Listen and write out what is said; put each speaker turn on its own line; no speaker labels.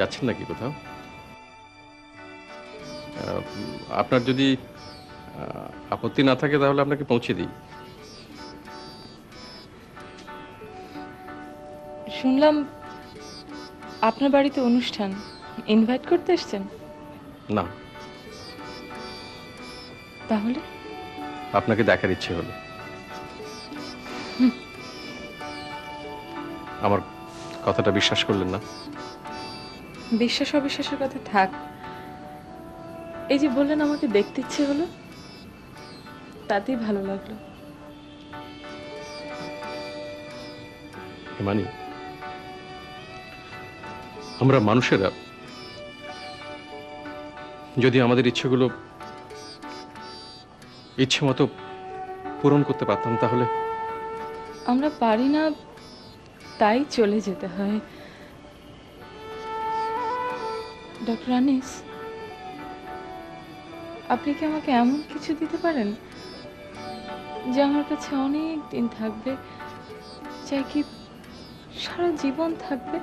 যাচ্ছেন নাকি কোথাও? আপনার যদি আপত্তি না থাকে তাহলে আপনাকে পৌঁছে দিই।
শুনলাম আপনার বাড়িতে অনুষ্ঠান, ইনভাইট করতে এসছেন?
না,
তাহলে
আপনাকে দেখার ইচ্ছে হলো। আমার কথাটা বিশ্বাস করলেন না?
বিশ্বাস অবিশ্বাসের কথা থাক, এই যে বললেন আমাকে দেখতে ইচ্ছে হলো, তাতেই ভালো লাগলো।
হিমানি, আমরা মানুষেরা যদি আমাদের ইচ্ছেগুলো ইচ্ছে মতো পূরণ করতে পারতাম তাহলে।
আমরা পারি না, তাই চলে যেতে হয়। ডক্টর আনিস, আপনি কি আমাকে এমন কিছু দিতে পারেন যে আমার কাছে অনেক দিন থাকবে, চাই কি সারা জীবন থাকবে?